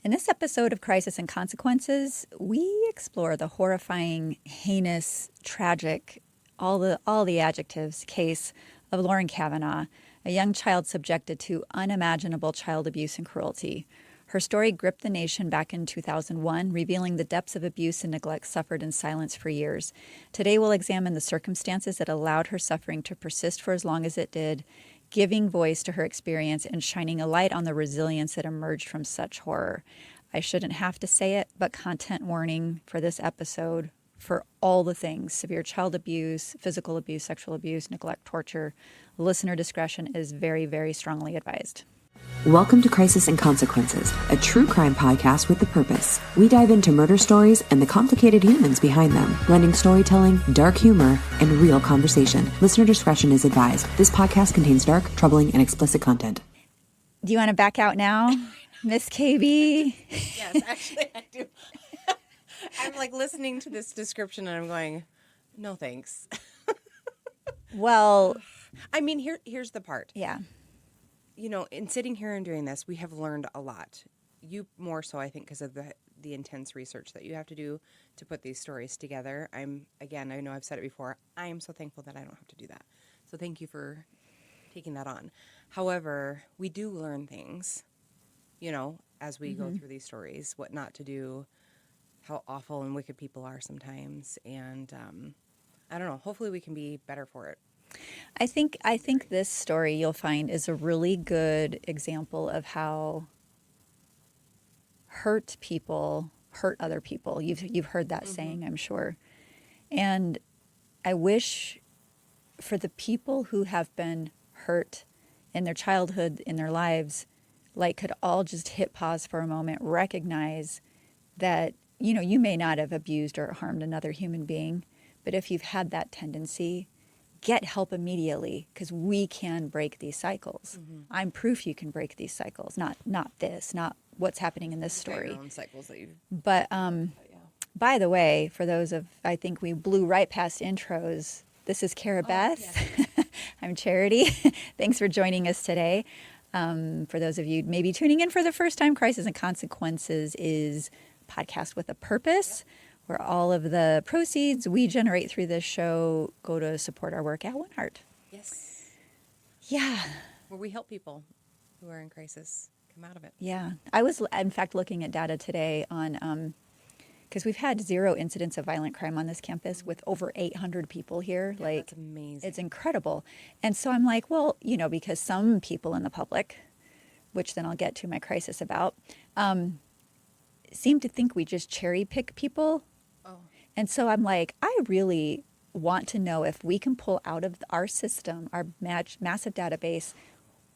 In this episode of Crisis and Consequences, we explore the horrifying, heinous, tragic, all the adjectives case of Lauren Kavanaugh, a young child subjected to unimaginable child abuse and cruelty. Her story gripped the nation back in 2001, revealing the depths of abuse and neglect suffered in silence for years. Today we'll examine the circumstances that allowed her suffering to persist for as long as it did, giving voice to her experience and shining a light on the resilience that emerged from such horror. I shouldn't have to say it, but content warning for this episode for all the things: severe child abuse, physical abuse, sexual abuse, neglect, torture. Listener discretion is very, very strongly advised. Welcome to Crisis and Consequences, a true crime podcast with a purpose. We dive into murder stories and the complicated humans behind them, blending storytelling, dark humor, and real conversation. Listener discretion is advised. This podcast contains dark, troubling, and explicit content. Do you want to back out now, Miss KB? Yes, actually I do. I'm like listening to this description and I'm going, no thanks. Well, I mean, here's the part. yeah. You know, in sitting here and doing this, we have learned a lot. You more so, I think, because of the intense research that you have to do to put these stories together. I know I've said it before, I am so thankful that I don't have to do that. So thank you for taking that on. However, we do learn things, you know, as we go through these stories, what not to do, how awful and wicked people are sometimes. And I don't know, hopefully we can be better for it. I think this story, you'll find, is a really good example of how hurt people hurt other people. You've heard that saying, I'm sure. And I wish for the people who have been hurt in their childhood, in their lives, like could all just hit pause for a moment, recognize that, you know, you may not have abused or harmed another human being, but if you've had that tendency, get help immediately, because we can break these cycles. I'm proof you can break these cycles, not what's happening in this story. Your own cycles that you. But by the way, for those of, I think we blew right past intros. This is Cara Beth. Yeah. I'm Charity. Thanks for joining us today. For those of you maybe tuning in for the first time, Crisis and Consequences is a podcast with a purpose, where all of the proceeds we generate through this show go to support our work at One Heart. Yes. Yeah. Where we help people who are in crisis come out of it. Yeah. I was, in fact, looking at data today on, because we've had 0 incidents of violent crime on this campus with over 800 people here. Yeah, like, that's amazing. It's incredible. And so I'm like, well, you know, because some people in the public, which then I'll get to my crisis about, seem to think we just cherry pick people. Oh. And so I'm like, I really want to know if we can pull out of our system, our massive database,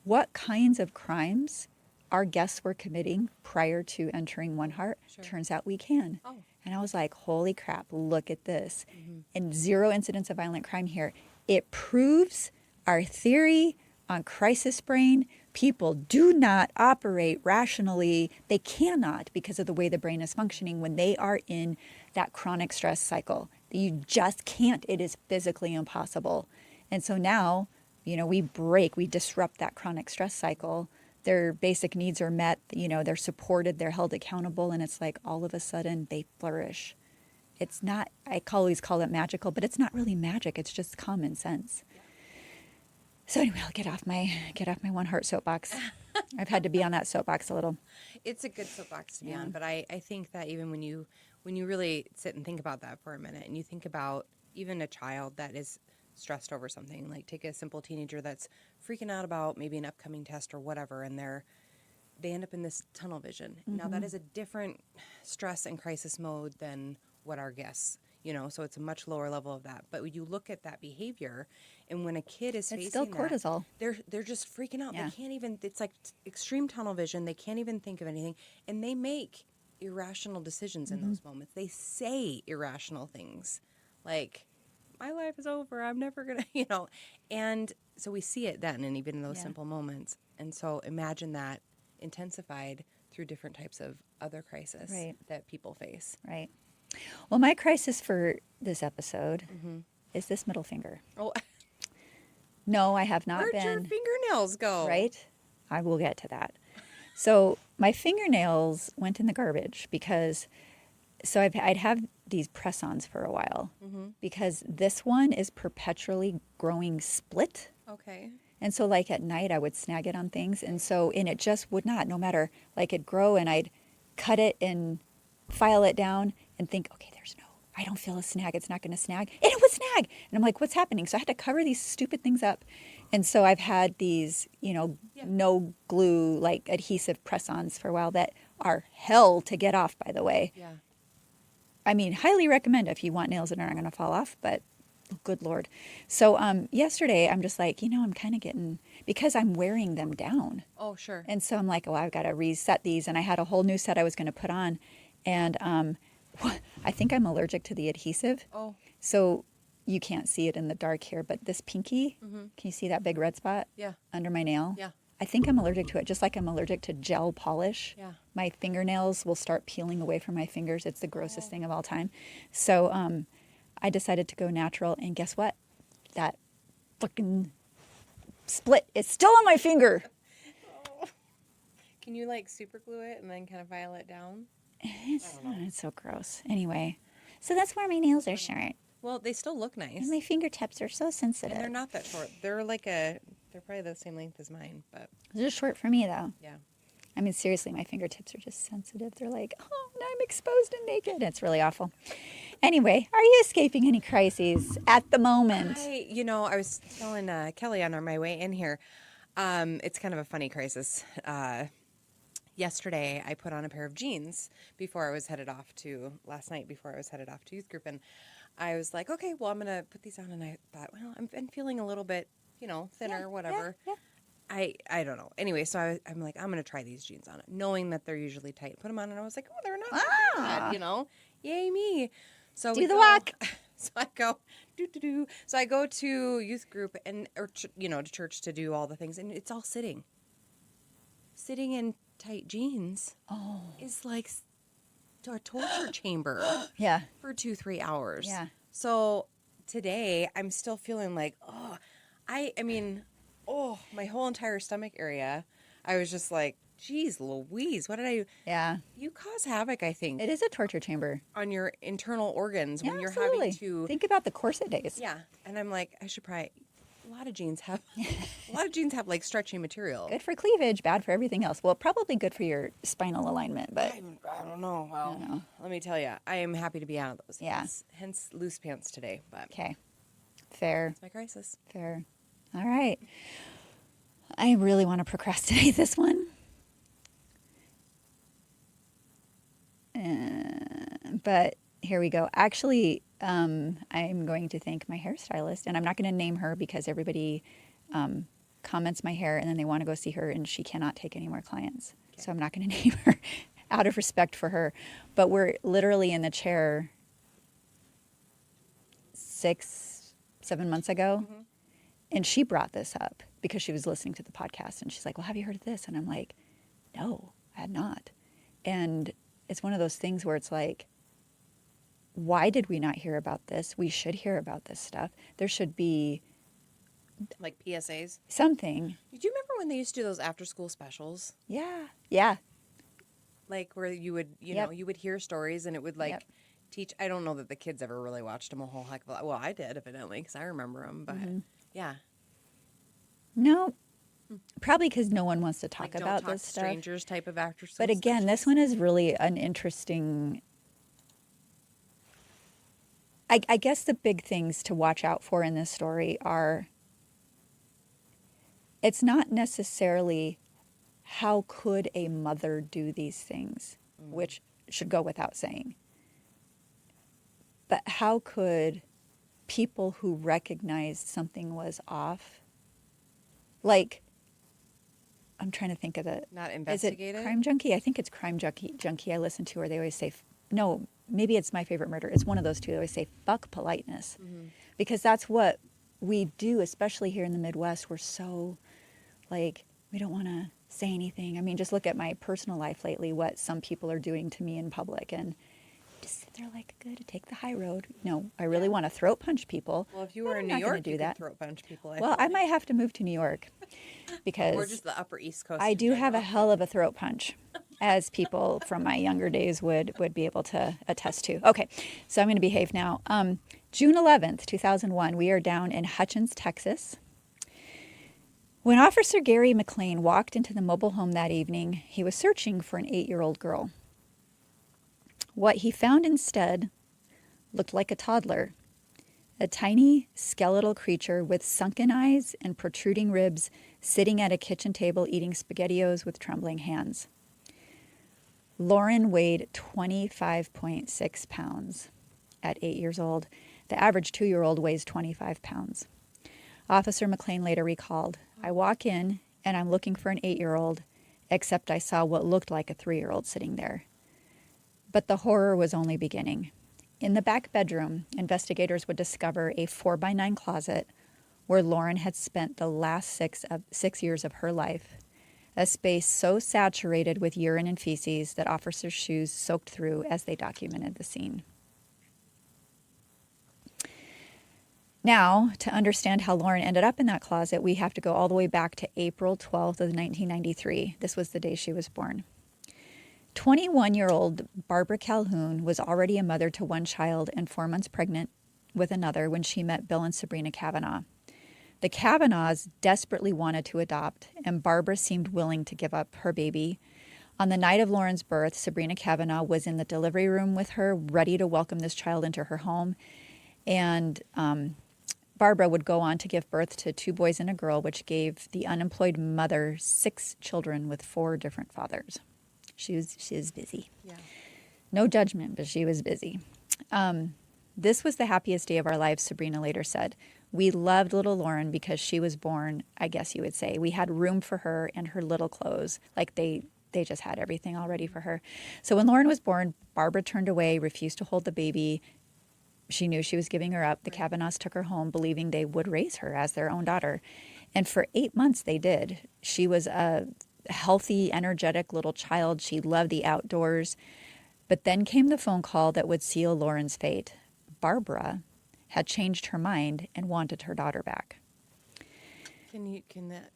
what kinds of crimes our guests were committing prior to entering One Heart. Sure. Turns out we can. Oh. And I was like, holy crap, look at this. And 0 incidents of violent crime here. It proves our theory on crisis brain. People do not operate rationally. They cannot, because of the way the brain is functioning when they are in that chronic stress cycle. You just can't. It is physically impossible. And so now, you know, we disrupt that chronic stress cycle. Their basic needs are met, you know, they're supported, they're held accountable, and it's like all of a sudden they flourish. It's not, I always call it magical, but it's not really magic. It's just common sense. So anyway, I'll get off my One Heart soapbox. I've had to be on that soapbox a little. It's a good soapbox to be on, but I think that even when you really sit and think about that for a minute, and you think about even a child that is stressed over something, like take a simple teenager that's freaking out about maybe an upcoming test or whatever, and they end up in this tunnel vision. Now that is a different stress and crisis mode than what our guests, you know, so it's a much lower level of that. But when you look at that behavior, and when a kid is facing still cortisol. They're just freaking out. Yeah. They can't even, it's like extreme tunnel vision. They can't even think of anything, and they make irrational decisions in those moments. They say irrational things like, my life is over, I'm never gonna, you know. And so we see it then, and even in those simple moments. And so imagine that intensified through different types of other crises that people face. Right. Well, my crisis for this episode is this middle finger. Oh, No, I have not where'd been. your fingernails go? Right? I will get to that. So my fingernails went in the garbage I'd have these press-ons for a while because this one is perpetually growing split. Okay. And so like at night I would snag it on things and it just would not, no matter, like it'd grow and I'd cut it and file it down and think, okay, I don't feel a snag. It's not going to snag. And it would snag. And I'm like, what's happening? So I had to cover these stupid things up. And so I've had these, no glue, like adhesive press-ons for a while that are hell to get off, by the way. Yeah. I mean, highly recommend if you want nails that aren't going to fall off, but good Lord. So yesterday I'm just like, I'm kind of getting, because I'm wearing them down. Oh, sure. And so I'm like, oh, I've got to reset these. And I had a whole new set I was going to put on. And I think I'm allergic to the adhesive. Oh. So you can't see it in the dark here, but this pinky, can you see that big red spot? Yeah. Under my nail? Yeah. I think I'm allergic to it, just like I'm allergic to gel polish. Yeah. My fingernails will start peeling away from my fingers. It's the grossest thing of all time. So I decided to go natural, and guess what? That fucking split is still on my finger. Can you like super glue it and then kind of file it down? It's so gross. Anyway, so that's why my nails are short. Well, they still look nice. And my fingertips are so sensitive. And they're not that short. They're probably the same length as mine, but. They're short for me, though. Yeah. I mean, seriously, my fingertips are just sensitive. They're like, oh, and I'm exposed and naked. It's really awful. Anyway, are you escaping any crises at the moment? I was telling Kelly on my way in here. It's kind of a funny crisis. Yesterday, I put on a pair of jeans last night before I was headed off to youth group. And I was like, okay, well, I'm going to put these on. And I thought, well, I'm feeling a little bit, thinner, whatever. Yeah. I don't know. Anyway, so I'm like, I'm going to try these jeans on, knowing that they're usually tight. Put them on, and I was like, oh, they're not bad, Yay me. So Do the walk. So I go, do. So I go to youth group to church to do all the things. And it's all sitting. Sitting in tight jeans is like a torture chamber. Yeah. For 2-3 hours. Yeah. So today I'm still feeling like, my whole entire stomach area. I was just like, geez, Louise, what did I do? Yeah. You cause havoc, I think. It is a torture chamber. On your internal organs when you're absolutely. having to. Think about the corset days. Yeah. And I'm like, I should probably. A lot of jeans have like stretchy material. Good for cleavage, bad for everything else. Well, probably good for your spinal alignment, but I don't know. Well, let me tell you, I am happy to be out of those. Yeah. Hence loose pants today. But okay. Fair. It's my crisis. Fair. All right. I really want to procrastinate this one. But here we go. Actually, I'm going to thank my hairstylist, and I'm not going to name her because everybody comments my hair and then they want to go see her, and she cannot take any more clients. Okay. So I'm not going to name her out of respect for her. But we're literally in the chair 6-7 months ago, and she brought this up because she was listening to the podcast, and she's like, well, have you heard of this? And I'm like, no, I had not. And it's one of those things where it's like, why did we not hear about this? We should hear about this stuff. There should be like PSAs. Something. Do you remember when they used to do those after school specials? Yeah. Yeah. Like where you would, you would hear stories and it would like teach. I don't know that the kids ever really watched them a whole heck of a lot. Well, I did evidently because I remember them, but yeah. No. Probably because no one wants to talk like, about don't this talk stuff. Strangers type of after school But again, specials. this one is really an interesting. I guess the big things to watch out for in this story are, it's not necessarily how could a mother do these things, which should go without saying. But how could people who recognized something was off, like, I'm trying to think of the... Not investigated? Is it Crime Junkie? I think it's Crime Junkie I listen to, where they always say, no, maybe it's My Favorite Murder. It's one of those two. They always say, fuck politeness. Because that's what we do, especially here in the Midwest. We're so, like, we don't want to say anything. I mean, just look at my personal life lately, what some people are doing to me in public. And just sit there like, good, take the high road. No, I really want to throat punch people. Well, if you but were I'm in New not gonna York, do you that. could throat punch people. Well, I might have to move to New York because or just the Upper East Coast. I in do have a general. hell of a throat punch, as people from my younger days would be able to attest to. Okay, so I'm going to behave now. June 11th, 2001, we are down in Hutchins, Texas. When Officer Gary McLean walked into the mobile home that evening, he was searching for an 8-year-old girl. What he found instead looked like a toddler, a tiny skeletal creature with sunken eyes and protruding ribs sitting at a kitchen table eating SpaghettiOs with trembling hands. Lauren weighed 25.6 pounds at 8 years old. The average 2-year-old weighs 25 pounds. Officer McLean later recalled, I walk in and I'm looking for an 8-year-old, except I saw what looked like a 3-year-old sitting there. But the horror was only beginning. In the back bedroom, investigators would discover a 4x9 closet where Lauren had spent the last 6 years of her life, a space so saturated with urine and feces that officers' shoes soaked through as they documented the scene. Now, to understand how Lauren ended up in that closet, we have to go all the way back to April 12th of 1993. This was the day she was born. 21-year-old Barbara Calhoun was already a mother to one child and 4 months pregnant with another when she met Bill and Sabrina Kavanaugh. The Kavanaughs desperately wanted to adopt, and Barbara seemed willing to give up her baby. On the night of Lauren's birth, Sabrina Kavanaugh was in the delivery room with her, ready to welcome this child into her home. And Barbara would go on to give birth to 2 boys and a girl, which gave the unemployed mother 6 children with 4 different fathers. She was busy. Yeah. No judgment, but she was busy. This was the happiest day of our lives, Sabrina later said. We loved little Lauren because she was born, I guess you would say. We had room for her and her little clothes. Like they just had everything all ready for her. So when Lauren was born, Barbara turned away, refused to hold the baby. She knew she was giving her up. The Kavanaughs took her home, believing they would raise her as their own daughter. And for 8 months they did. She was a healthy, energetic little child. She loved the outdoors. But then came the phone call that would seal Lauren's fate. Barbara had changed her mind and wanted her daughter back. Can that?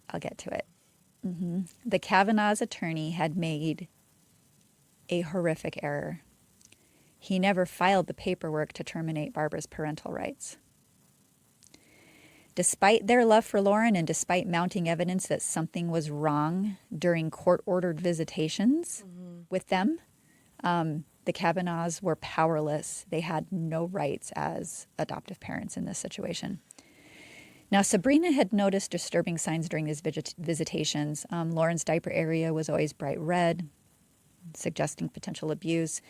I'll get to it. The Kavanaugh's attorney had made a horrific error. He never filed the paperwork to terminate Barbara's parental rights. Despite their love for Lauren and despite mounting evidence that something was wrong during court-ordered visitations with them, the Kavanaughs were powerless. They had no rights as adoptive parents in this situation. Now, Sabrina had noticed disturbing signs during these visitations. Lauren's diaper area was always bright red, suggesting potential abuse.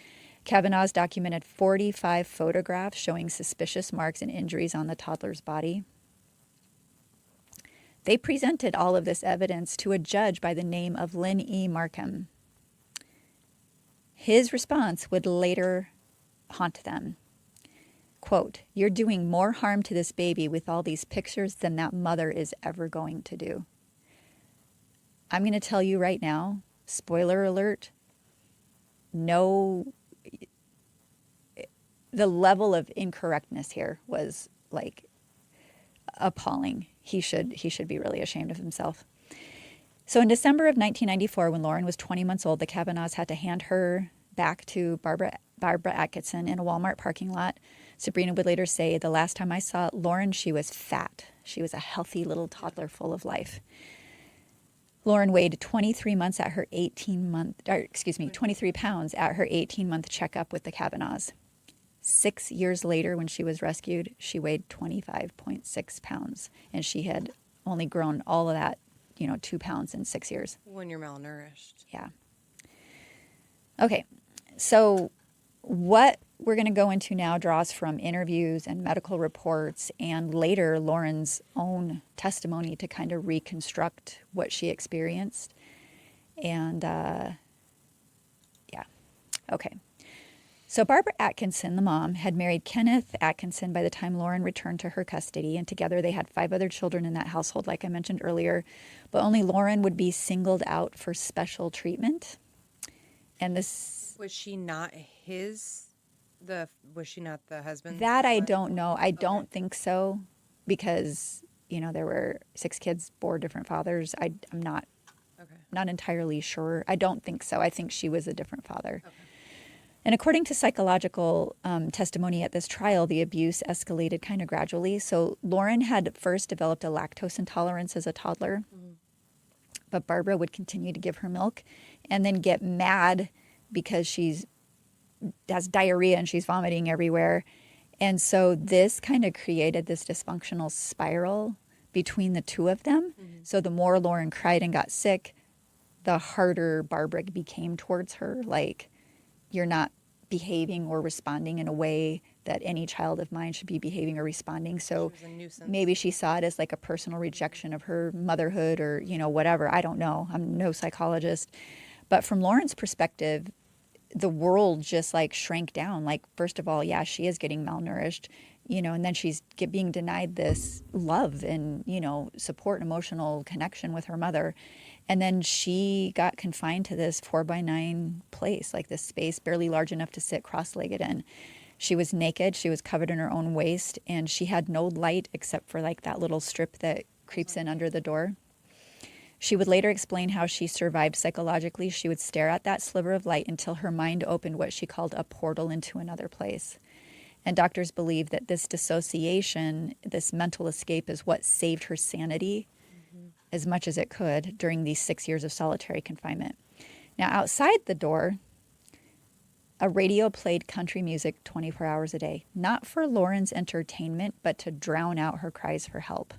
Kavanaugh's documented 45 photographs showing suspicious marks and injuries on the toddler's body. They presented all of this evidence to a judge by the name of Lynn E. Markham. His response would later haunt them. Quote, "You're doing more harm to this baby with all these pictures than that mother is ever going to do." I'm going to tell you right now, spoiler alert, no, the level of incorrectness here was like appalling. He should be really ashamed of himself. So in December of 1994, when Lauren was 20 months old, the Kavanaughs had to hand her back to Barbara Atkinson in a Walmart parking lot. Sabrina would later say, "The last time I saw Lauren, she was fat. She was a healthy little toddler full of life." Lauren weighed 23 pounds at her 18-month checkup with the Kavanaughs. 6 years later, when she was rescued, she weighed 25.6 pounds, and she had only grown all of that, 2 pounds in 6 years. When you're malnourished. Yeah. Okay, so what we're going to go into now draws from interviews and medical reports and later Lauren's own testimony to kind of reconstruct what she experienced. And, okay. So Barbara Atkinson, the mom, had married Kenneth Atkinson by the time Lauren returned to her custody, and together they had 5 other children in that household, like I mentioned earlier. But only Lauren would be singled out for special treatment. And this, Was she not was she not the husband? that I don't know. I don't think so, because, there were 6 kids, 4 different fathers. I'm not entirely sure. I don't think so. I think she was a different father. Okay. And according to psychological testimony at this trial, the abuse escalated kind of gradually. So Lauren had first developed a lactose intolerance as a toddler, but Barbara would continue to give her milk and then get mad because she has diarrhea and she's vomiting everywhere. And so this kind of created this dysfunctional spiral between the two of them. So the more Lauren cried and got sick, the harder Barbara became towards her. Like, you're not behaving or responding in a way that any child of mine should be behaving or responding. So She was a nuisance. maybe she saw it as like a personal rejection of her motherhood or, whatever. I don't know. I'm no psychologist. But from Lauren's perspective, the world just like shrank down. Like, first of all, yeah, she is getting malnourished, and then she's being denied this love and, support and emotional connection with her mother. And then she got confined to this 4x9 place, like this space barely large enough to sit cross-legged in. She was naked. She was covered in her own waste, and she had no light except for like that little strip that creeps in under the door. She would later explain how she survived psychologically. She would stare at that sliver of light until her mind opened what she called a portal into another place. And doctors believe that this dissociation, this mental escape, is what saved her sanity as much as it could during these 6 years of solitary confinement. Now, outside the door, a radio played country music 24 hours a day, not for Lauren's entertainment, but to drown out her cries for help.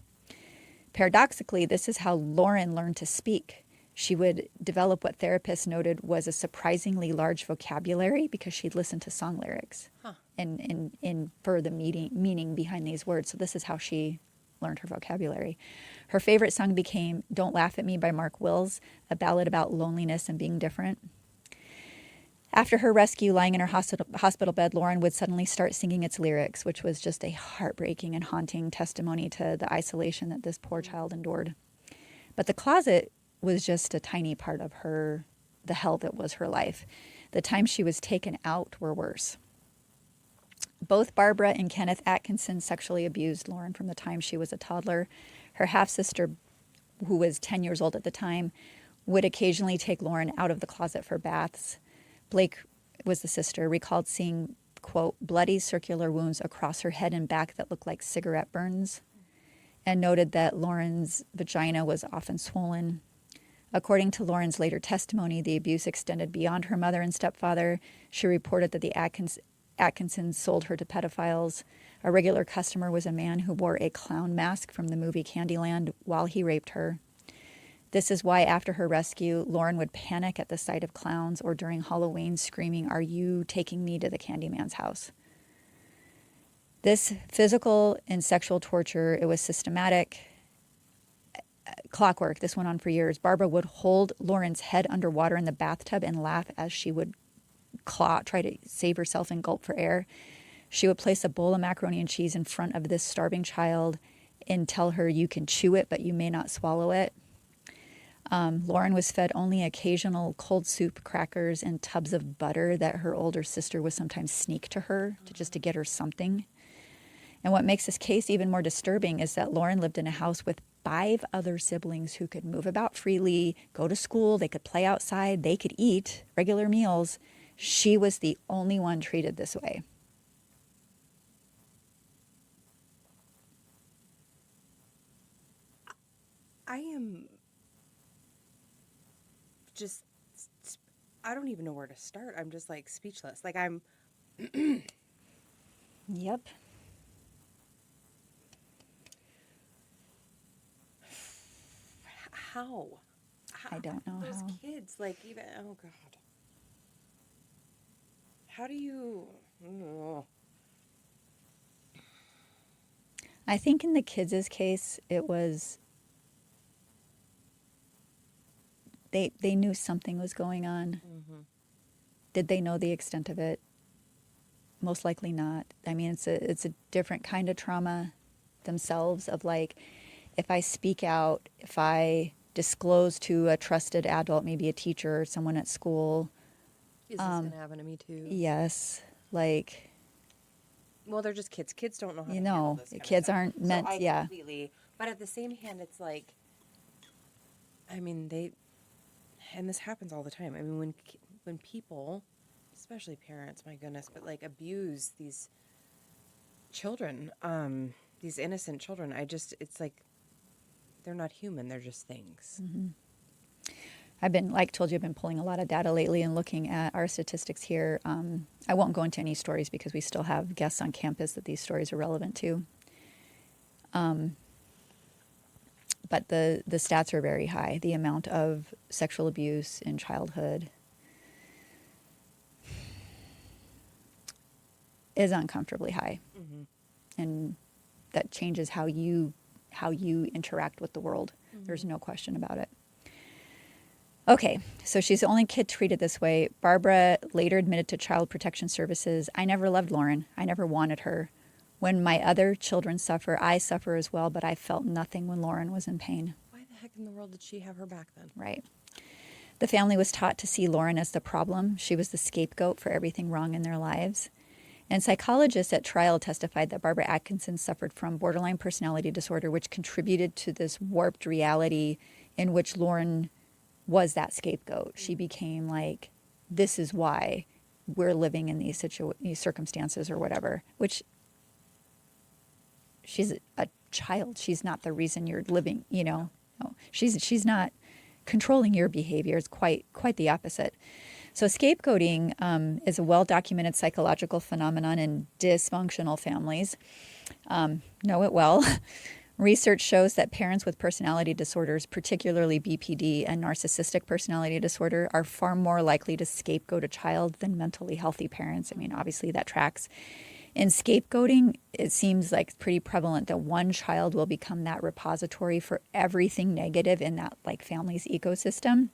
Paradoxically, this is how Lauren learned to speak. She would develop what therapists noted was a surprisingly large vocabulary because she'd listen to song lyrics and infer the meaning behind these words. So this is how she learned her vocabulary. Her favorite song became Don't Laugh at Me by Mark Wills, a ballad about loneliness and being different. After her rescue, lying in her hospital bed, Lauren would suddenly start singing its lyrics, which was just a heartbreaking and haunting testimony to the isolation that this poor child endured. But the closet was just a tiny part of the hell that was her life. The times she was taken out were worse. Both Barbara and Kenneth Atkinson sexually abused Lauren from the time she was a toddler. Her half-sister, who was 10 years old at the time, would occasionally take Lauren out of the closet for baths. Blake was the sister, recalled seeing, quote, bloody circular wounds across her head and back that looked like cigarette burns, and noted that Lauren's vagina was often swollen. According to Lauren's later testimony, the abuse extended beyond her mother and stepfather. She reported that the Atkinsons sold her to pedophiles. A regular customer was a man who wore a clown mask from the movie Candyland while he raped her. This is why after her rescue, Lauren would panic at the sight of clowns or during Halloween screaming, "Are you taking me to the Candyman's house?" This physical and sexual torture, it was systematic. Clockwork. This went on for years. Barbara would hold Lauren's head underwater in the bathtub and laugh as she would try to save herself and gulp for air. She would place a bowl of macaroni and cheese in front of this starving child and tell her, "You can chew it, but you may not swallow it." Lauren was fed only occasional cold soup, crackers, and tubs of butter that her older sister would sometimes sneak to her just to get her something. And what makes this case even more disturbing is that Lauren lived in a house with 5 other siblings who could move about freely, go to school, they could play outside, they could eat regular meals. She was the only one treated this way. I am just, I don't even know where to start. I'm just like speechless. Like I'm. Yep. How? I don't know those how. kids, like even, oh God. How do you? Oh. I think in the kids' case, it was they knew something was going on. Mm-hmm. Did they know the extent of it? Most likely not. I mean, it's a different kind of trauma themselves of like, if I speak out, if I disclose to a trusted adult, maybe a teacher or someone at school, Is this going to happen to me too? Yes. Like, Well, they're just kids. Kids don't know how to you handle know, this kind of kids stuff. aren't meant, So I yeah. completely. But at the same hand, it's like, I mean, and this happens all the time. I mean, when people, especially parents, my goodness, but like abuse these children, these innocent children, it's like they're not human. They're just things. Mm-hmm. I've been, like told you, I've been pulling a lot of data lately and looking at our statistics here. I won't go into any stories because we still have guests on campus that these stories are relevant to. But the stats are very high. The amount of sexual abuse in childhood is uncomfortably high. Mm-hmm. And that changes how you interact with the world. Mm-hmm. There's no question about it. Okay, so she's the only kid treated this way. Barbara later admitted to Child Protection Services, "I never loved Lauren. I never wanted her. When my other children suffer, I suffer as well, but I felt nothing when Lauren was in pain." Why the heck in the world did she have her back then? Right. The family was taught to see Lauren as the problem. She was the scapegoat for everything wrong in their lives. And psychologists at trial testified that Barbara Atkinson suffered from borderline personality disorder, which contributed to this warped reality in which Lauren was that scapegoat. She became like, this is why we're living in these circumstances or whatever, which she's a child. She's not the reason you're living, you know. No, she's not controlling your behavior. It's quite the opposite. So scapegoating is a well-documented psychological phenomenon in dysfunctional families. Know it well. Research shows that parents with personality disorders, particularly BPD and narcissistic personality disorder, are far more likely to scapegoat a child than mentally healthy parents. I mean, obviously that tracks. In scapegoating, it seems like pretty prevalent that one child will become that repository for everything negative in that like family's ecosystem.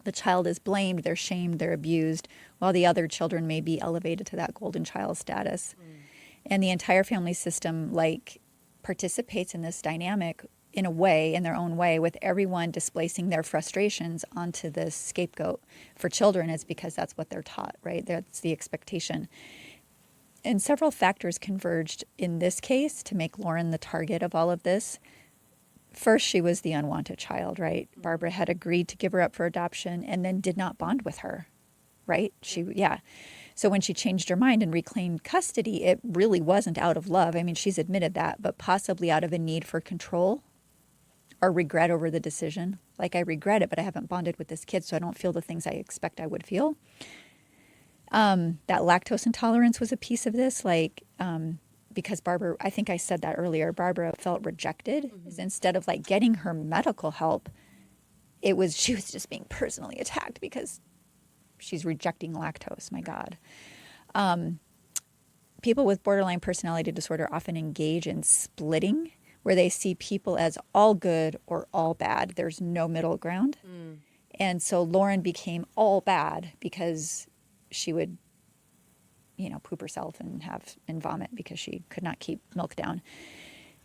The child is blamed, they're shamed, they're abused, while the other children may be elevated to that golden child status. And the entire family system like participates in this dynamic in a way, in their own way, with everyone displacing their frustrations onto this scapegoat. For children, it's because that's what they're taught, right? That's the expectation. And several factors converged in this case to make Lauren the target of all of this. First, she was the unwanted child, right? Barbara had agreed to give her up for adoption and then did not bond with her, right? So when she changed her mind and reclaimed custody, it really wasn't out of love. I mean, she's admitted that, but possibly out of a need for control or regret over the decision. Like, I regret it, but I haven't bonded with this kid, so I don't feel the things I expect I would feel. That lactose intolerance was a piece of this, because Barbara, I think I said that earlier, Barbara felt rejected. Mm-hmm. Instead of like getting her medical help, she was just being personally attacked because she's rejecting lactose. My God. People with borderline personality disorder often engage in splitting, where they see people as all good or all bad. There's no middle ground. And so Lauren became all bad because she would, poop herself and vomit because she could not keep milk down.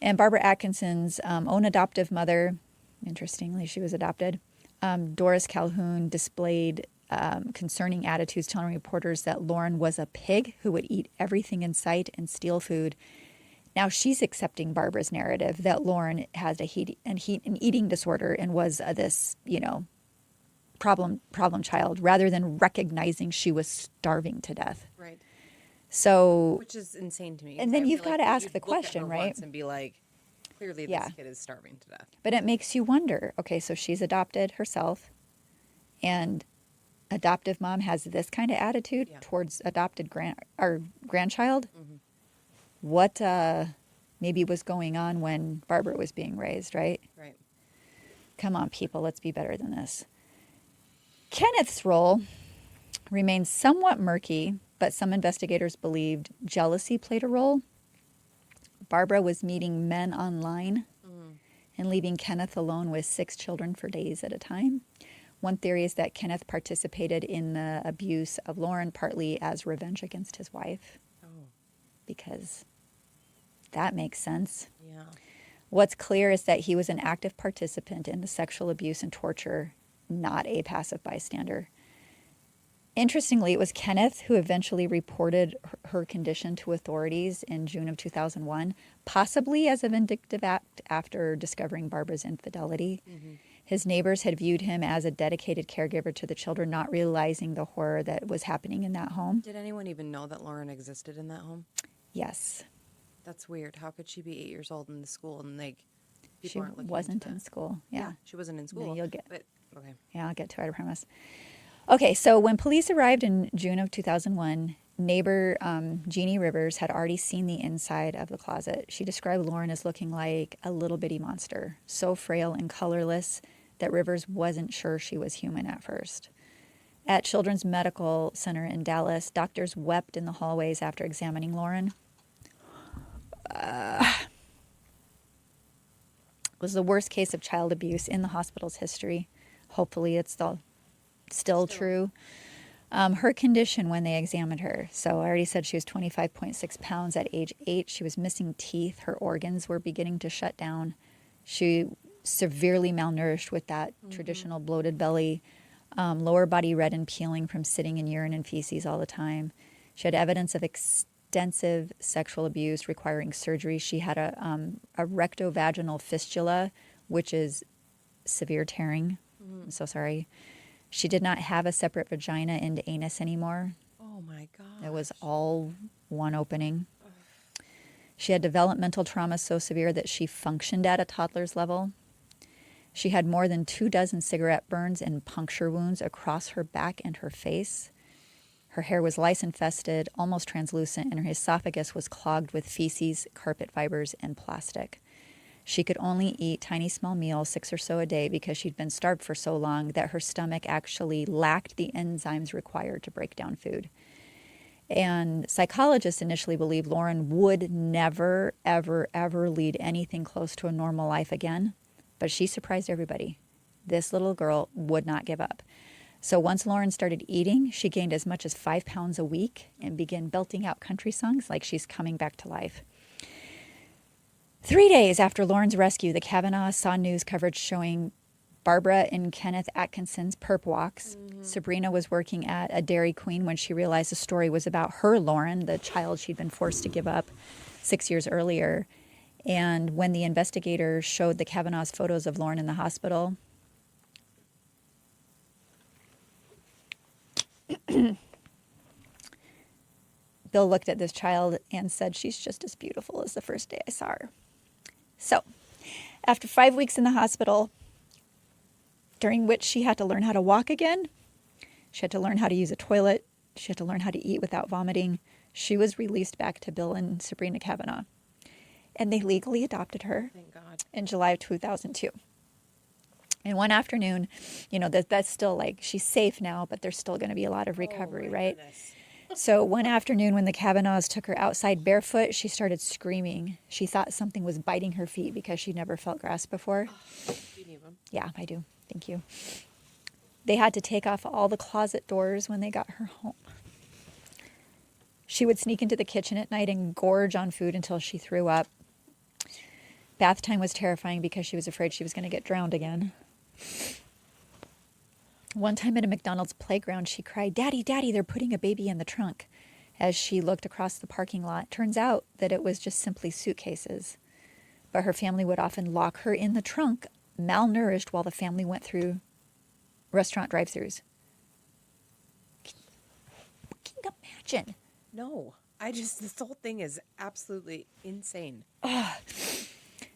And Barbara Atkinson's own adoptive mother, interestingly, she was adopted, Doris Calhoun, displayed concerning attitudes, telling reporters that Lauren was a pig who would eat everything in sight and steal food. Now she's accepting Barbara's narrative that Lauren has an eating disorder and was this, problem child, rather than recognizing she was starving to death. Right. So, which is insane to me. And then you've got to ask the question, right? And be like, clearly this kid is starving to death. But it makes you wonder. Okay, so she's adopted herself, and adoptive mom has this kind of attitude towards adopted grandchild. Mm-hmm. What maybe was going on when Barbara was being raised, right? Right. Come on, people, let's be better than this. Kenneth's role remains somewhat murky, but some investigators believed jealousy played a role. Barbara was meeting men online and leaving Kenneth alone with 6 children for days at a time. One theory is that Kenneth participated in the abuse of Lauren partly as revenge against his wife. Oh. Because that makes sense. Yeah. What's clear is that he was an active participant in the sexual abuse and torture, not a passive bystander. Interestingly, it was Kenneth who eventually reported her condition to authorities in June of 2001, possibly as a vindictive act after discovering Barbara's infidelity. Mm-hmm. His neighbors had viewed him as a dedicated caregiver to the children, not realizing the horror that was happening in that home. Did anyone even know that Lauren existed in that home? Yes. That's weird. How could she be 8 years old in the school and people She aren't looking wasn't into in that? school. Yeah. She wasn't in school. No, you'll get. But okay. Yeah, I'll get to it, I promise. Okay, so when police arrived in June of 2001, neighbor Jeannie Rivers had already seen the inside of the closet. She described Lauren as looking like a little bitty monster, so frail and colorless that Rivers wasn't sure she was human at first. At Children's Medical Center in Dallas, doctors wept in the hallways after examining Lauren. It was the worst case of child abuse in the hospital's history. Hopefully it's still true. Her condition when they examined her. So I already said she was 25.6 pounds at age 8. She was missing teeth. Her organs were beginning to shut down. She severely malnourished with that traditional bloated belly, lower body red and peeling from sitting in urine and feces all the time. She had evidence of extensive sexual abuse requiring surgery. She had a rectovaginal fistula, which is severe tearing. I'm so sorry. She did not have a separate vagina and anus anymore. Oh my God. It was all one opening. She had developmental trauma so severe that she functioned at a toddler's level. She had more than 24 cigarette burns and puncture wounds across her back and her face. Her hair was lice-infested, almost translucent, and her esophagus was clogged with feces, carpet fibers, and plastic. She could only eat tiny small meals, 6 or so a day, because she'd been starved for so long that her stomach actually lacked the enzymes required to break down food. And psychologists initially believed Lauren would never, ever, ever lead anything close to a normal life again. But she surprised everybody. This little girl would not give up. So once Lauren started eating, she gained as much as 5 pounds a week and began belting out country songs like she's coming back to life. 3 days after Lauren's rescue, the Kavanaugh saw news coverage showing Barbara and Kenneth Atkinson's perp walks. Sabrina was working at a Dairy Queen when she realized the story was about her Lauren, the child she'd been forced to give up 6 years earlier. And when the investigator showed the Kavanaugh's photos of Lauren in the hospital, Bill looked at this child and said, "She's just as beautiful as the first day I saw her." So, after 5 weeks in the hospital, during which she had to learn how to walk again, she had to learn how to use a toilet, she had to learn how to eat without vomiting, she was released back to Bill and Sabrina Kavanaugh. And they legally adopted her. Thank God. In July of 2002. And one afternoon, that's still like, she's safe now, but there's still going to be a lot of recovery, right? Goodness. So one afternoon when the Kavanaughs took her outside barefoot, she started screaming. She thought something was biting her feet because she'd never felt grass before. Do you need one? Yeah, I do. Thank you. They had to take off all the closet doors when they got her home. She would sneak into the kitchen at night and gorge on food until she threw up. Bath time was terrifying because she was afraid she was going to get drowned again. One time at a McDonald's playground, she cried, "Daddy, Daddy, they're putting a baby in the trunk." As she looked across the parking lot, turns out that it was just simply suitcases. But her family would often lock her in the trunk, malnourished, while the family went through restaurant drive-thrus. Can you imagine? No. This whole thing is absolutely insane.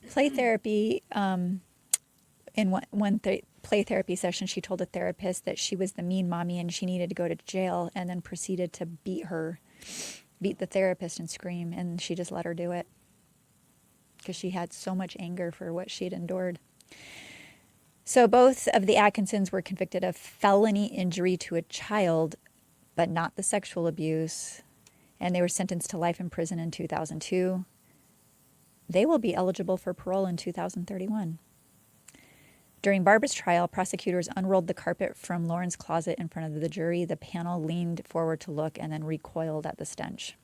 Play therapy, in one play therapy session, she told a therapist that she was the mean mommy and she needed to go to jail, and then proceeded to beat the therapist and scream, and she just let her do it because she had so much anger for what she'd endured. So both of the Atkinsons were convicted of felony injury to a child, but not the sexual abuse, and they were sentenced to life in prison in 2002. They will be eligible for parole in 2031. During Barbara's trial, prosecutors unrolled the carpet from Lauren's closet in front of the jury. The panel leaned forward to look and then recoiled at the stench.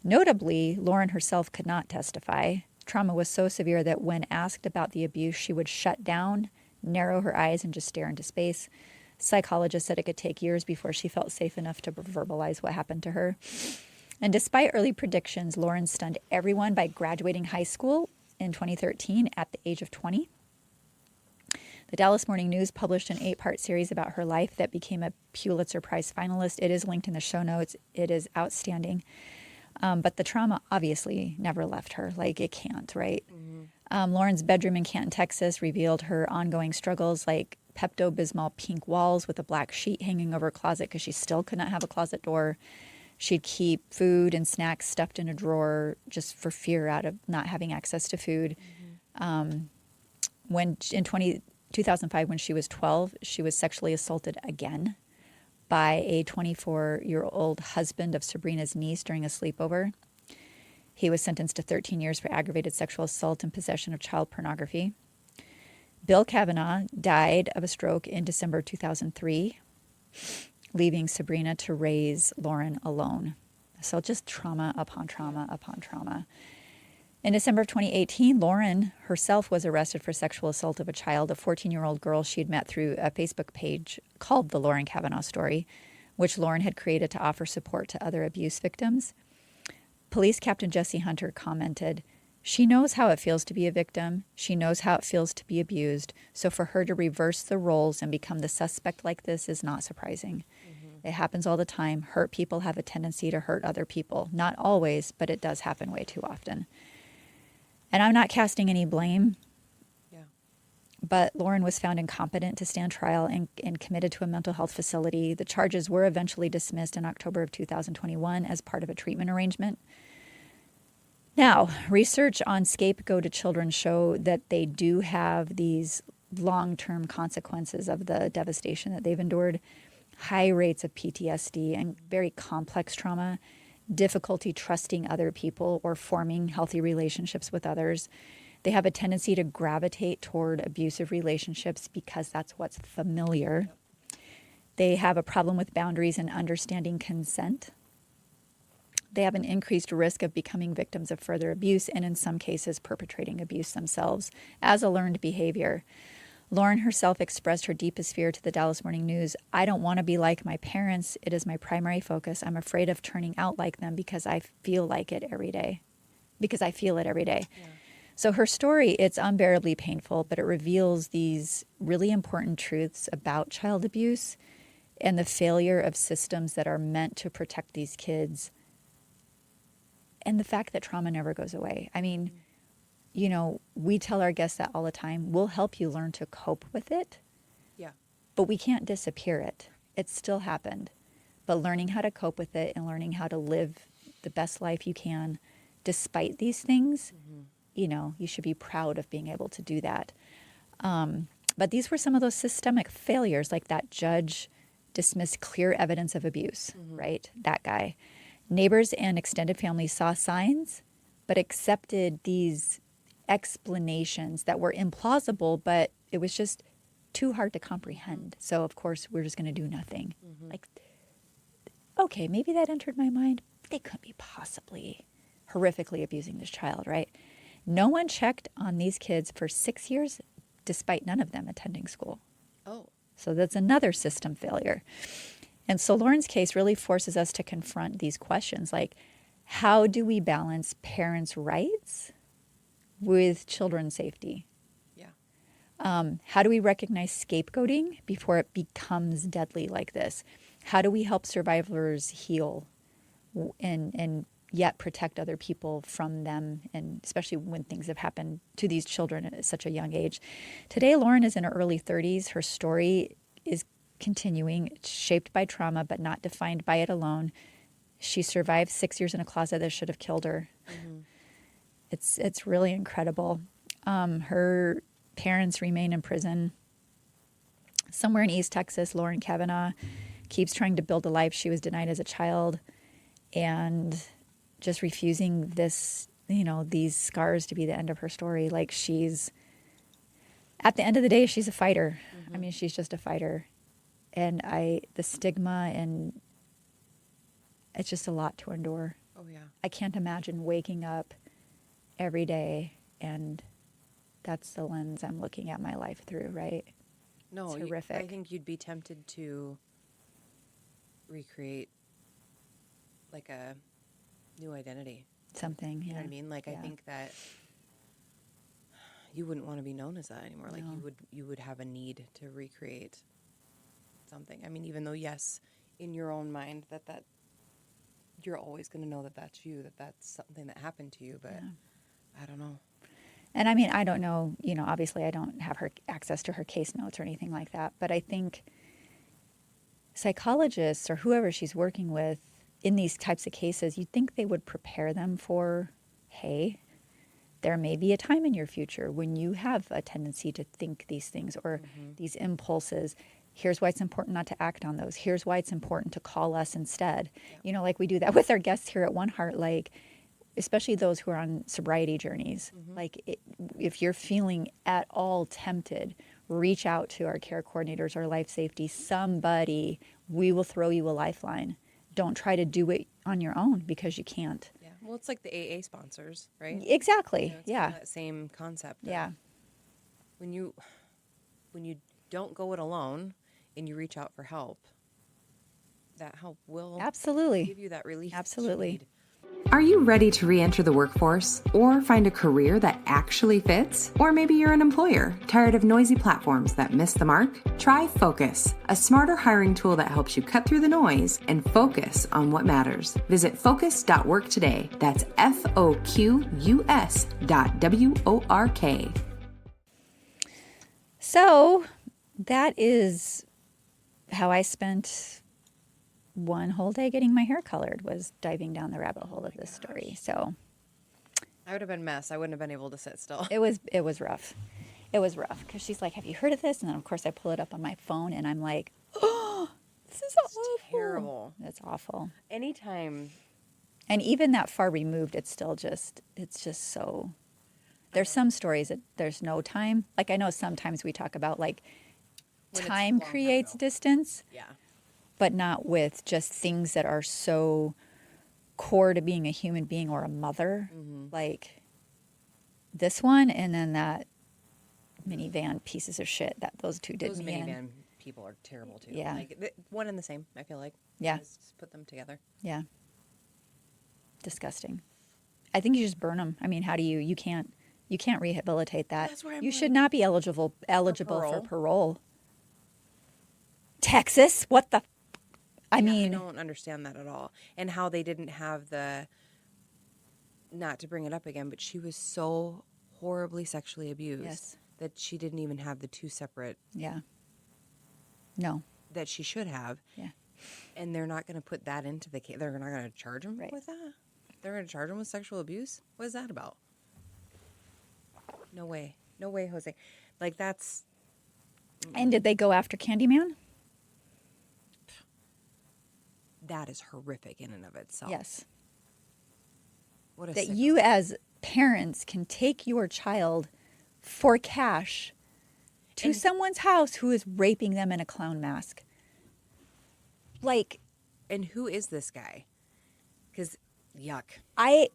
Notably, Lauren herself could not testify. Trauma was so severe that when asked about the abuse, she would shut down, narrow her eyes, and just stare into space. Psychologists said it could take years before she felt safe enough to verbalize what happened to her. And despite early predictions, Lauren stunned everyone by graduating high school in 2013 at the age of 20. The Dallas Morning News published an 8-part series about her life that became a Pulitzer Prize finalist. It is linked in the show notes. It is outstanding. But the trauma obviously never left her. Like, it can't, right? Lauren's bedroom in Canton, Texas revealed her ongoing struggles, like Pepto-Bismol pink walls with a black sheet hanging over her closet because she still could not have a closet door. She'd keep food and snacks stuffed in a drawer just for fear out of not having access to food. When in 2005, when she was 12, she was sexually assaulted again by a 24-year-old husband of Sabrina's niece during a sleepover. He was sentenced to 13 years for aggravated sexual assault and possession of child pornography. Bill Kavanaugh died of a stroke in December 2003, leaving Sabrina to raise Lauren alone. So just trauma upon trauma upon trauma. In December of 2018, Lauren herself was arrested for sexual assault of a child, a 14-year-old girl she had met through a Facebook page called The Lauren Kavanaugh Story, which Lauren had created to offer support to other abuse victims. Police Captain Jesse Hunter commented, "She knows how it feels to be a victim. She knows how it feels to be abused. So for her to reverse the roles and become the suspect like this is not surprising. It happens all the time. Hurt people have a tendency to hurt other people. Not always, but it does happen way too often." And I'm not casting any blame, but Lauren was found incompetent to stand trial and committed to a mental health facility. The charges were eventually dismissed in October of 2021 as part of a treatment arrangement. Now, research on scapegoated children show that they do have these long-term consequences of the devastation that they've endured, high rates of PTSD and very complex trauma, difficulty trusting other people or forming healthy relationships with others. They have a tendency to gravitate toward abusive relationships because that's what's familiar. They have a problem with boundaries and understanding consent. They have an increased risk of becoming victims of further abuse and in some cases perpetrating abuse themselves as a learned behavior. Lauren herself expressed her deepest fear to the Dallas Morning News. "I don't want to be like my parents. It is my primary focus. I'm afraid of turning out like them because I feel like it every day. Because I feel it every day." Yeah. So her story, it's unbearably painful, but it reveals these really important truths about child abuse and the failure of systems that are meant to protect these kids and the fact that trauma never goes away. I mean, you know, we tell our guests that all the time. We'll help you learn to cope with it. Yeah. But we can't disappear it. It still happened. But learning how to cope with it and learning how to live the best life you can despite these things, you know, you should be proud of being able to do that. But these were some of those systemic failures, like that judge dismissed clear evidence of abuse, right? That guy. Neighbors and extended family saw signs, but accepted these explanations that were implausible, but it was just too hard to comprehend. So, of course, we're just going to do nothing. Like, okay, maybe that entered my mind. They couldn't be possibly horrifically abusing this child, right? No one checked on these kids for 6 years, despite none of them attending school. Oh. So that's another system failure. And so Lauren's case really forces us to confront these questions, like, how do we balance parents' rights with children's safety? Yeah. How do we recognize scapegoating before it becomes deadly like this? How do we help survivors heal and yet protect other people from them, and especially when things have happened to these children at such a young age? Today, Lauren is in her early 30s. Her story is continuing. It's shaped by trauma, but not defined by it alone. She survived 6 years in a closet that should have killed her. It's really incredible. Her parents remain in prison. Somewhere in East Texas, Lauren Kavanaugh keeps trying to build a life she was denied as a child and just refusing this, you know, these scars to be the end of her story. Like, she's, at the end of the day, she's a fighter. I mean, she's just a fighter. And the stigma, and it's just a lot to endure. Oh, yeah. I can't imagine waking up every day and that's the lens I'm looking at my life through, right? No, It's horrific. I think you'd be tempted to recreate like a new identity. Something, You yeah. know what I mean? Like, I Yeah. think that you wouldn't want to be known as that anymore. Like, No. you would have a need to recreate something. I mean, even though, yes, in your own mind that you're always going to know that that's you, that that's something that happened to you, but Yeah. I don't know. And I mean, I don't know, obviously I don't have her access to her case notes or anything like that, but I think psychologists or whoever she's working with in these types of cases, you'd think they would prepare them for, hey, there may be a time in your future when you have a tendency to think these things or these impulses. Here's why it's important not to act on those. Here's why it's important to call us instead. Yeah. Like we do that with our guests here at One Heart, like especially those who are on sobriety journeys. If you're feeling at all tempted, reach out to our care coordinators or life safety, somebody. We will throw you a lifeline. Don't try to do it on your own because you can't. Yeah. Well, it's like the AA sponsors, right? Exactly. It's kind Yeah. of that same concept. Yeah. When you don't go it alone and you reach out for help, that help will Absolutely. give you that relief. that you Absolutely. need. Are you ready to re-enter the workforce or find a career that actually fits? Or maybe you're an employer tired of noisy platforms that miss the mark? Try Focus, a smarter hiring tool that helps you cut through the noise and focus on what matters. Visit focus.work today. That's FOQUS.WORK. So that is how I spent one whole day getting my hair colored, was diving down the rabbit hole of this story. So I would have been a mess. I wouldn't have been able to sit still. it was rough. It was rough because she's like, have you heard of this? And then of course I pull it up on my phone and I'm like, oh, this is awful. Terrible. It's awful. Anytime. And even that far removed, it's just so, there's some stories that there's no time. Like I know sometimes we talk about like When it's time long time creates ago. distance, Yeah. but not with just things that are so core to being a human being or a mother, like this one, and then that minivan pieces of shit that those two did Those me in. minivan people are terrible too. Yeah. Like one and the same, I feel like. Yeah. Just put them together. Yeah. Disgusting. I think you just burn them. I mean, how do you can't rehabilitate that. That's where I'm You should like- not be eligible for parole. parole. Texas, what the? I I mean, don't understand that at all. And how they didn't have not to bring it up again, but she was so horribly sexually abused Yes. that she didn't even have the two separate yeah. No. that she should have. Yeah. And they're not going to put that into the case. They're not going to charge him Right. with that. They're going to charge him with sexual abuse. What is that about? No way. No way, Jose. Like that's And did they go after Candyman? that is horrific in and of itself. Yes. What a That sick- you as parents can take your child for cash to And- someone's house who is raping them in a clown mask. Like, And who is this guy? Because yuck. I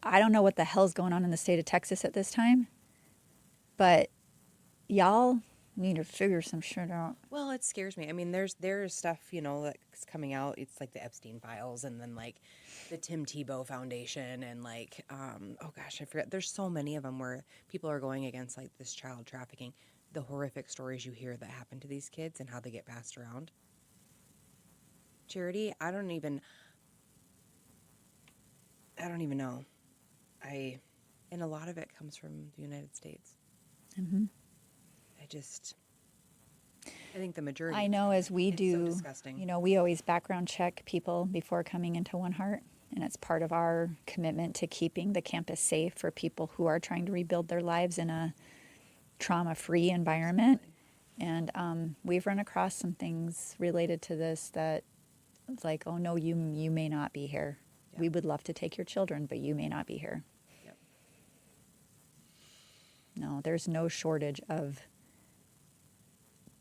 don't know what the hell's going on in the state of Texas at this time, but y'all need to figure some shit out. Well, it scares me. I mean, there's stuff, that's coming out. It's like the Epstein files and then like the Tim Tebow Foundation and like, oh gosh, I forget. There's so many of them where people are going against like this child trafficking, the horrific stories you hear that happen to these kids and how they get passed around. Charity, I don't even know. And a lot of it comes from the United States. Mm-hmm. I think the majority. I know as we It's so do, disgusting. we always background check people before coming into One Heart. And it's part of our commitment to keeping the campus safe for people who are trying to rebuild their lives in a trauma-free environment. And we've run across some things related to this that it's like, oh no, you may not be here. Yeah. We would love to take your children, but you may not be here. Yep. No, there's no shortage of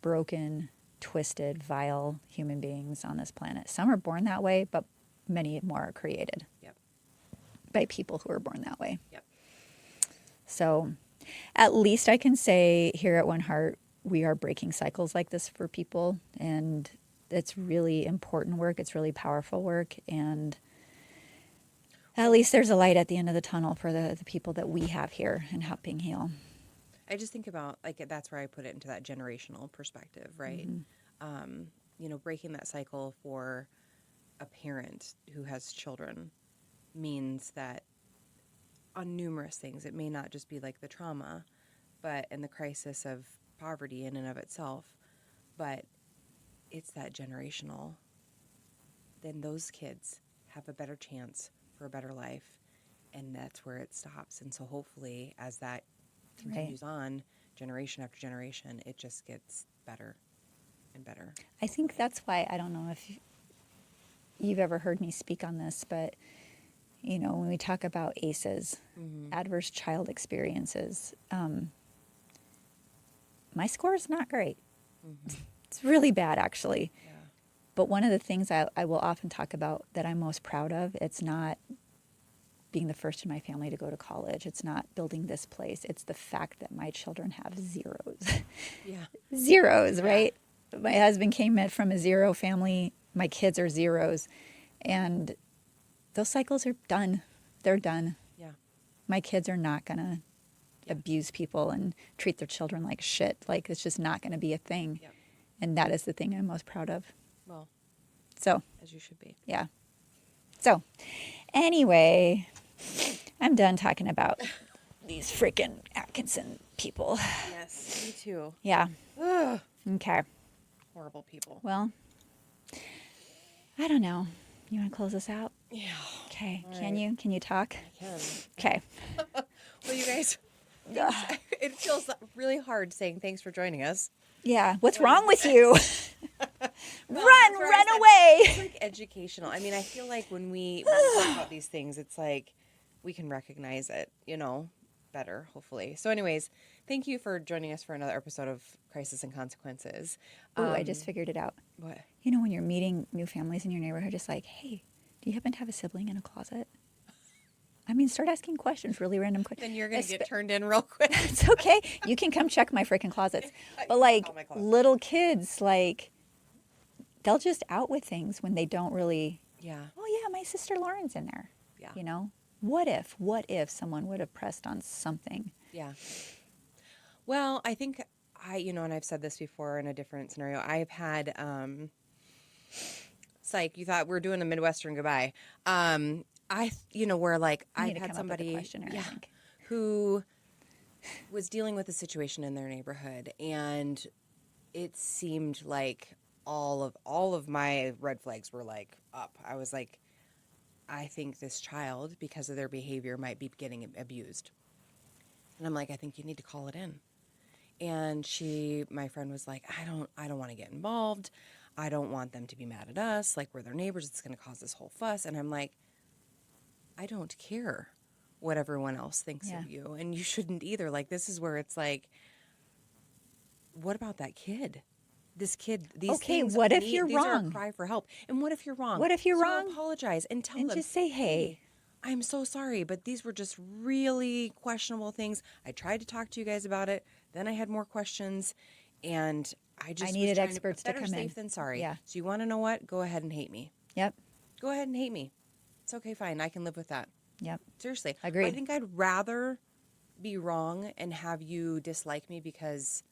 broken, twisted, vile human beings on this planet. Some are born that way, but many more are created Yep. by people who are born that way. Yep. So, at least I can say here at One Heart, we are breaking cycles like this for people. And it's really important work. It's really powerful work. And at least there's a light at the end of the tunnel for the people that we have here and helping heal. I just think about, like, that's where I put it into that generational perspective, right? Breaking that cycle for a parent who has children means that on numerous things, it may not just be like the trauma, and the crisis of poverty in and of itself, but it's that generational. Then those kids have a better chance for a better life, and that's where it stops. And so hopefully as that continues on, generation after generation, it just gets better and better. I think that's why, I don't know if you've ever heard me speak on this, but when we talk about ACEs, adverse child experiences, my score is not great. It's really bad, actually. Yeah. But one of the things I will often talk about that I'm most proud of, it's not being the first in my family to go to college. It's not building this place. It's the fact that my children have zeros. Yeah. Zeros, right? My husband came from a zero family. My kids are zeros. And those cycles are done. They're done. Yeah. My kids are not going to abuse people and treat their children like shit. Like, it's just not going to be a thing. Yep. And that is the thing I'm most proud of. Well, so, as you should be. Yeah. So, anyway, I'm done talking about these freaking Atkinson people. Yes, me too. Yeah. Ugh. Okay. Horrible people. Well, I don't know. You want to close this out? Yeah. Okay. All Can right. you? Can you talk? I can. Okay. Well, you guys, it feels really hard saying thanks for joining us. Yeah. What's wrong with you? Well, run away. It's like educational. I mean, I feel like when we talk about these things, it's like we can recognize it, better, hopefully. So anyways, thank you for joining us for another episode of Crisis and Consequences. Ooh, I just figured it out. What? When you're meeting new families in your neighborhood, just like, hey, do you happen to have a sibling in a closet? I mean, start asking questions, really random questions. Then you're going to get turned in real quick. It's okay. You can come check my freaking closets. But like little kids, like they'll just out with things when they don't really. Yeah. Oh yeah, my sister Lauren's in there. Yeah. What if someone would have pressed on something? Yeah. Well, I think and I've said this before in a different scenario. I've had, psych, you thought we're doing a Midwestern goodbye. Where like I've had somebody who was dealing with a situation in their neighborhood, and it seemed like all of my red flags were like up. I was like, I think this child, because of their behavior, might be getting abused. And I'm like, I think you need to call it in. And my friend was like, I don't want to get involved. I don't want them to be mad at us. Like, we're their neighbors. It's going to cause this whole fuss. And I'm like, I don't care what everyone else thinks of you. And you shouldn't either. Like, this is where it's like, what about that kid? This kid, these things. What if you're these wrong? Are a cry for help. And what if you're wrong? What if you're wrong? Apologize and tell and them. Just say, hey, I'm so sorry, but these were just really questionable things. I tried to talk to you guys about it. Then I had more questions, and I needed experts to better come in. safe than sorry. Yeah. So you want to know what? Go ahead and hate me. Yep. Go ahead and hate me. It's okay, fine. I can live with that. Yep. Seriously. Agreed. I think I'd rather be wrong and have you dislike me because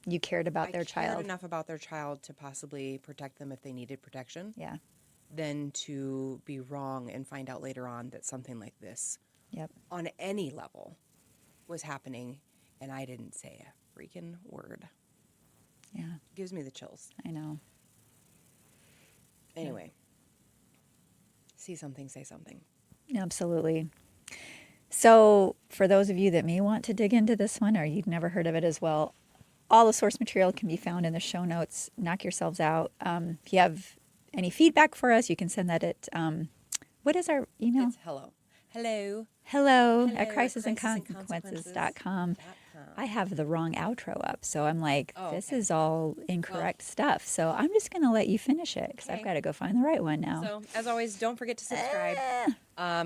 you cared about their child. I cared enough about their child to possibly protect them if they needed protection. Yeah. Than to be wrong and find out later on that something like this, on any level, was happening, and I didn't say a freaking word. Yeah. Gives me the chills. I know. Anyway. See something, say something. Absolutely. So for those of you that may want to dig into this one, or you've never heard of it as well, all the source material can be found in the show notes. Knock yourselves out. If you have any feedback for us, you can send that at, what is our email? It's hello at crisisandconsequences.com. I have the wrong outro up, so I'm like, this is all incorrect stuff. So I'm just going to let you finish it, because I've got to go find the right one now. So, as always, don't forget to subscribe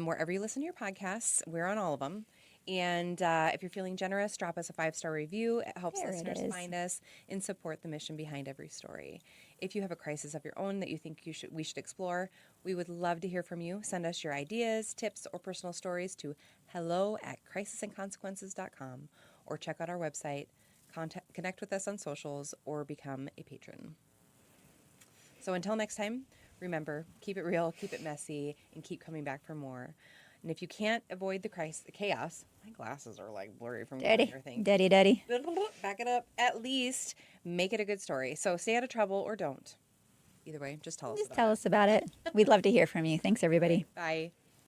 wherever you listen to your podcasts. We're on all of them. And if you're feeling generous, drop us a 5-star review. It helps There it listeners is. find us and support the mission behind every story. If you have a crisis of your own that you think we should explore, we would love to hear from you. Send us your ideas, tips, or personal stories to hello@crisisandconsequences.com, or check out our website, connect with us on socials, or become a patron. So until next time, remember, keep it real, keep it messy, and keep coming back for more. And if you can't avoid the chaos, my glasses are like blurry from Daddy, everything. daddy. Back it up. At least make it a good story. So stay out of trouble or don't. Either way, just tell us Just about tell it. us about it. We'd love to hear from you. Thanks, everybody. Bye.